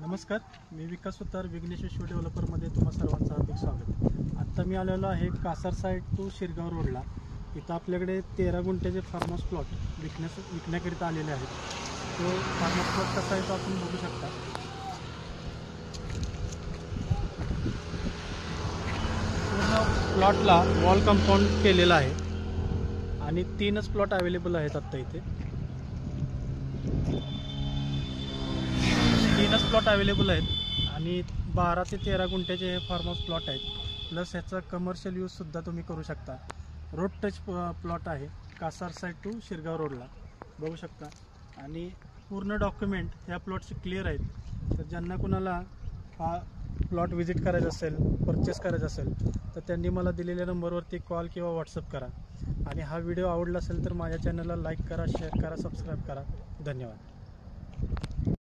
नमस्कार, मी विकास सुतार विघ्नेश विश्व डेव्हलपरमध्ये तुम्हा सर्वांचं हार्दिक स्वागत। आत्ता मी आलेलो आहे कासार साईड टू शिरगाव रोडला। इथं आपल्याकडे 13 गुंठ्याचे फार्म हाऊस प्लॉट विकण्याकरिता आलेले आहेत। तो फार्म हाऊस प्लॉट कसा आहे तो आपण बघू शकता। पूर्ण प्लॉटला वॉल कंपाऊंड केलेला आहे आणि 3च प्लॉट अवेलेबल आहेत आत्ता इथे। 3च प्लॉट अवेलेबल आहेत आणि 12 ते 13 गुंठ्याचे हे फार्म हाऊस प्लॉट आहेत। प्लस ह्याचा कमर्शियल यूजसुद्धा तुम्ही करू शकता। रोड टच प्लॉट आहे, कासार साईड टू शिरगाव रोडला बघू शकता। आणि पूर्ण डॉक्युमेंट ह्या प्लॉटचे क्लिअर आहेत। तर ज्यांना कुणाला हा प्लॉट व्हिजिट करायचा असेल, परचेस करायचा असेल तर त्यांनी मला दिलेल्या नंबरवरती कॉल किंवा व्हॉट्सअप करा। आणि हा व्हिडिओ आवडला असेल तर माझ्या चॅनलला लाईक करा, शेअर करा, सबस्क्राईब करा। धन्यवाद।